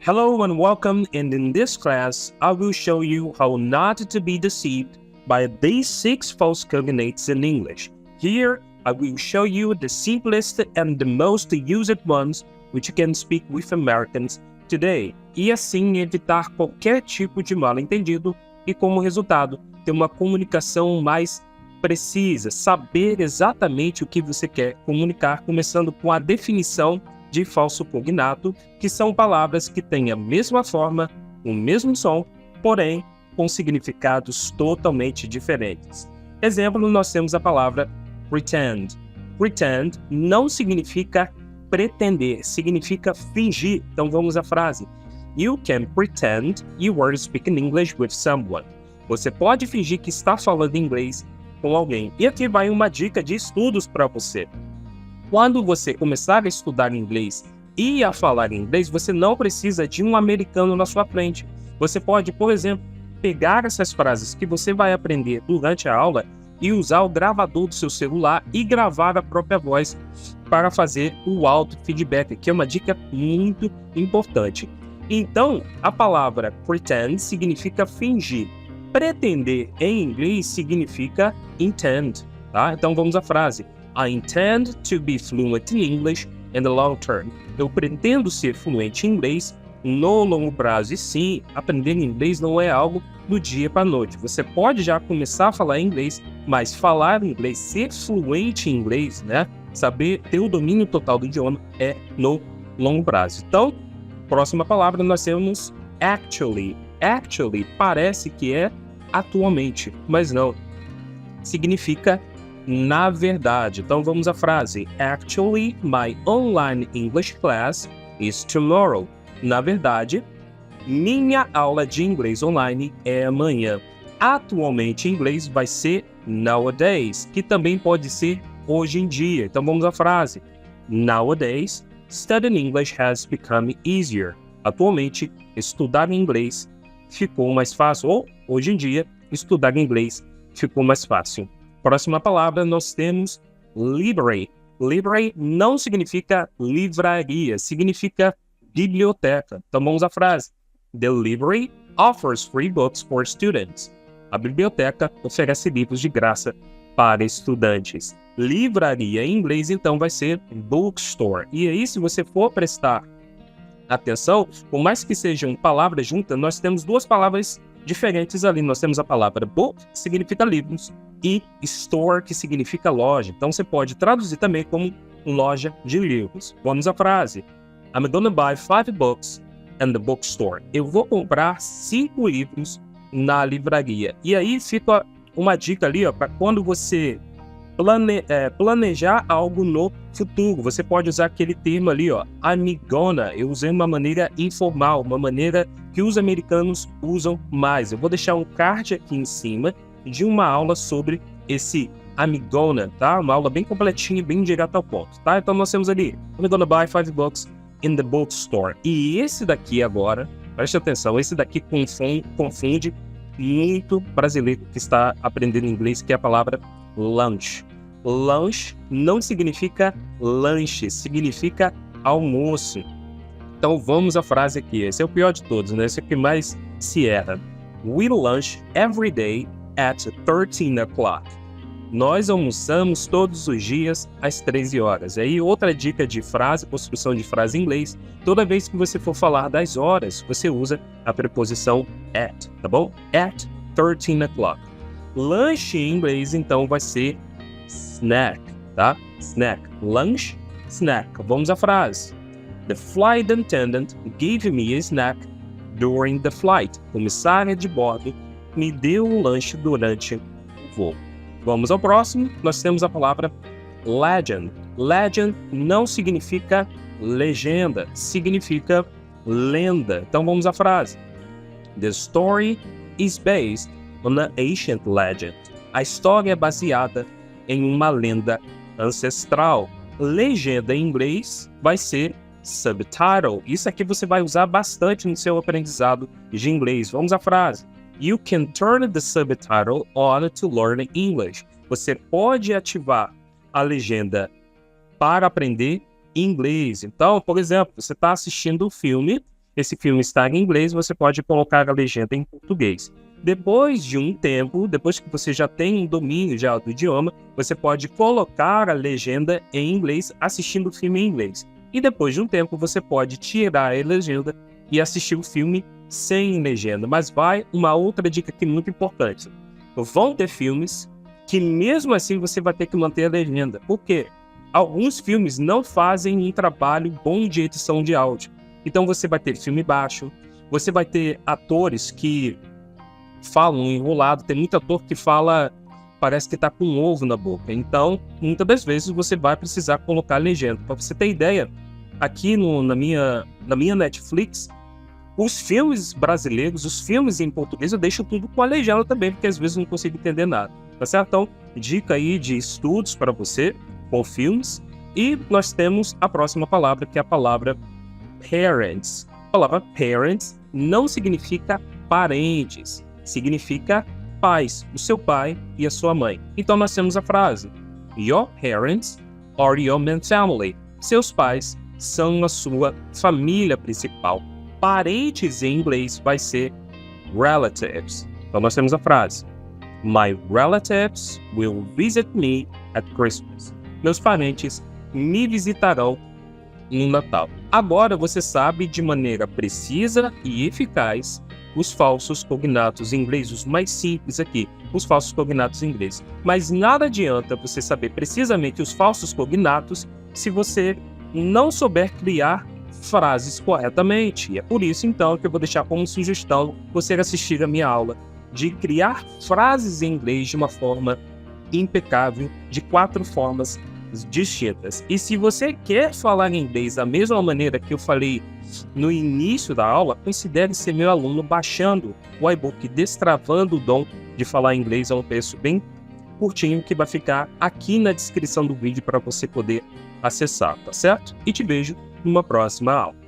Hello and welcome, and in this class, I will show you how not to be deceived by these 6 false cognates in English. Here, I will show you the simplest and the most used ones which you can speak with Americans today, e assim evitar qualquer tipo de mal-entendido e, como resultado, ter uma comunicação mais precisa, saber exatamente o que você quer comunicar, começando com a definição de falso cognato, que são palavras que têm a mesma forma, o mesmo som, porém com significados totalmente diferentes. Exemplo, nós temos a palavra pretend. Pretend não significa pretender, significa fingir. Então vamos à frase. You can pretend you are speaking English with someone. Você pode fingir que está falando inglês com alguém. E aqui vai uma dica de estudos para você. Quando você começar a estudar inglês e a falar inglês, você não precisa de um americano na sua frente. Você pode, por exemplo, pegar essas frases que você vai aprender durante a aula e usar o gravador do seu celular e gravar a própria voz para fazer o auto-feedback, que é uma dica muito importante. Então, a palavra pretend significa fingir. Pretender em inglês significa intend, tá? Então vamos à frase. I intend to be fluent in English in the long term. Eu pretendo ser fluente em inglês no longo prazo. E sim, aprender inglês não é algo do dia para a noite. Você pode já começar a falar inglês, mas falar inglês, ser fluente em inglês, né? Saber ter o domínio total do idioma é no longo prazo. Então, próxima palavra nós temos actually. Actually parece que é atualmente, mas não. Significa na verdade. Então vamos à frase. Actually, my online English class is tomorrow. Na verdade, minha aula de inglês online é amanhã. Atualmente em inglês vai ser nowadays, que também pode ser hoje em dia. Então vamos à frase. Nowadays, studying English has become easier. Atualmente, estudar inglês ficou mais fácil. Ou, hoje em dia, estudar inglês ficou mais fácil. Próxima palavra, nós temos library. Library não significa livraria, significa biblioteca. Então vamos à frase. The library offers free books for students. A biblioteca oferece livros de graça para estudantes. Livraria em inglês, então, vai ser bookstore. E aí, se você for prestar atenção, por mais que sejam palavras juntas, nós temos duas palavras diferentes ali. Nós temos a palavra book, que significa livros, e store, que significa loja. Então você pode traduzir também como loja de livros. Vamos à frase. I'm gonna buy 5 books in the bookstore. Eu vou comprar 5 livros na livraria. E aí fica uma dica ali, para quando você planejar algo no futuro. Você pode usar aquele termo ali, I'm gonna. Eu usei uma maneira informal, uma maneira que os americanos usam mais. Eu vou deixar um card aqui em cima de uma aula sobre esse I'm gonna, tá? Uma aula bem completinha, bem direta ao ponto, tá? Então nós temos ali, I'm gonna buy 5 books in the bookstore. E esse daqui agora, preste atenção, esse daqui confunde muito brasileiro que está aprendendo inglês, que é a palavra lunch. Lunch não significa lanche, significa almoço. Então vamos à frase aqui, esse é o pior de todos, né? Esse é o que mais se erra. We lunch every day at 13 o'clock. Nós almoçamos todos os dias às 13 horas. Aí outra dica de frase, construção de frase em inglês, toda vez que você for falar das horas, você usa a preposição at, tá bom? At 13 o'clock. Lanche em inglês, então, vai ser snack, tá? Snack. Lunch, snack. Vamos à frase. The flight attendant gave me a snack during the flight. Comissária de bordo me deu um lanche durante o voo. Vamos ao próximo. Nós temos a palavra legend. Legend não significa legenda, significa lenda. Então vamos à frase. The story is based on an ancient legend. A história é baseada em uma lenda ancestral. Legenda em inglês vai ser subtitle. Isso aqui você vai usar bastante no seu aprendizado de inglês. Vamos à frase. You can turn the subtitle on to learn English. Você pode ativar a legenda para aprender inglês. Então, por exemplo, você está assistindo o filme esse filme está em inglês, você pode colocar a legenda em português. Depois de um tempo, depois que você já tem um domínio já do idioma, você pode colocar a legenda em inglês assistindo o filme em inglês. E depois de um tempo, você pode tirar a legenda e assistir o filme sem legenda. Mas vai uma outra dica aqui muito importante. Vão ter filmes que mesmo assim você vai ter que manter a legenda. Por quê? Alguns filmes não fazem um trabalho bom de edição de áudio. Então você vai ter filme baixo, você vai ter atores que falam enrolado, tem muito ator que fala, parece que tá com um ovo na boca. Então, muitas das vezes você vai precisar colocar legenda. Para você ter ideia, aqui na minha Netflix, os filmes brasileiros, os filmes em português, eu deixo tudo com a legenda também, porque às vezes eu não consigo entender nada. Tá certo? Então, dica aí de estudos para você com filmes. E nós temos a próxima palavra, que é a palavra parents. A palavra parents não significa parentes, significa pais, o seu pai e a sua mãe. Então nós temos a frase: Your parents are your main family. Seus pais são a sua família principal. Parentes em inglês vai ser relatives. Então nós temos a frase: My relatives will visit me at Christmas. Meus parentes me visitarão no Natal. Agora você sabe de maneira precisa e eficaz os falsos cognatos em inglês, os mais simples aqui, os falsos cognatos em inglês. Mas nada adianta você saber precisamente os falsos cognatos se você não souber criar frases corretamente. E é por isso, então, que eu vou deixar como sugestão você assistir a minha aula de criar frases em inglês de uma forma impecável, de 4 formas distintas. E se você quer falar inglês da mesma maneira que eu falei no início da aula, considere ser meu aluno baixando o iBook Destravando o Dom de Falar Inglês a um preço bem curtinho, que vai ficar aqui na descrição do vídeo para você poder acessar, tá certo? E te vejo numa próxima aula.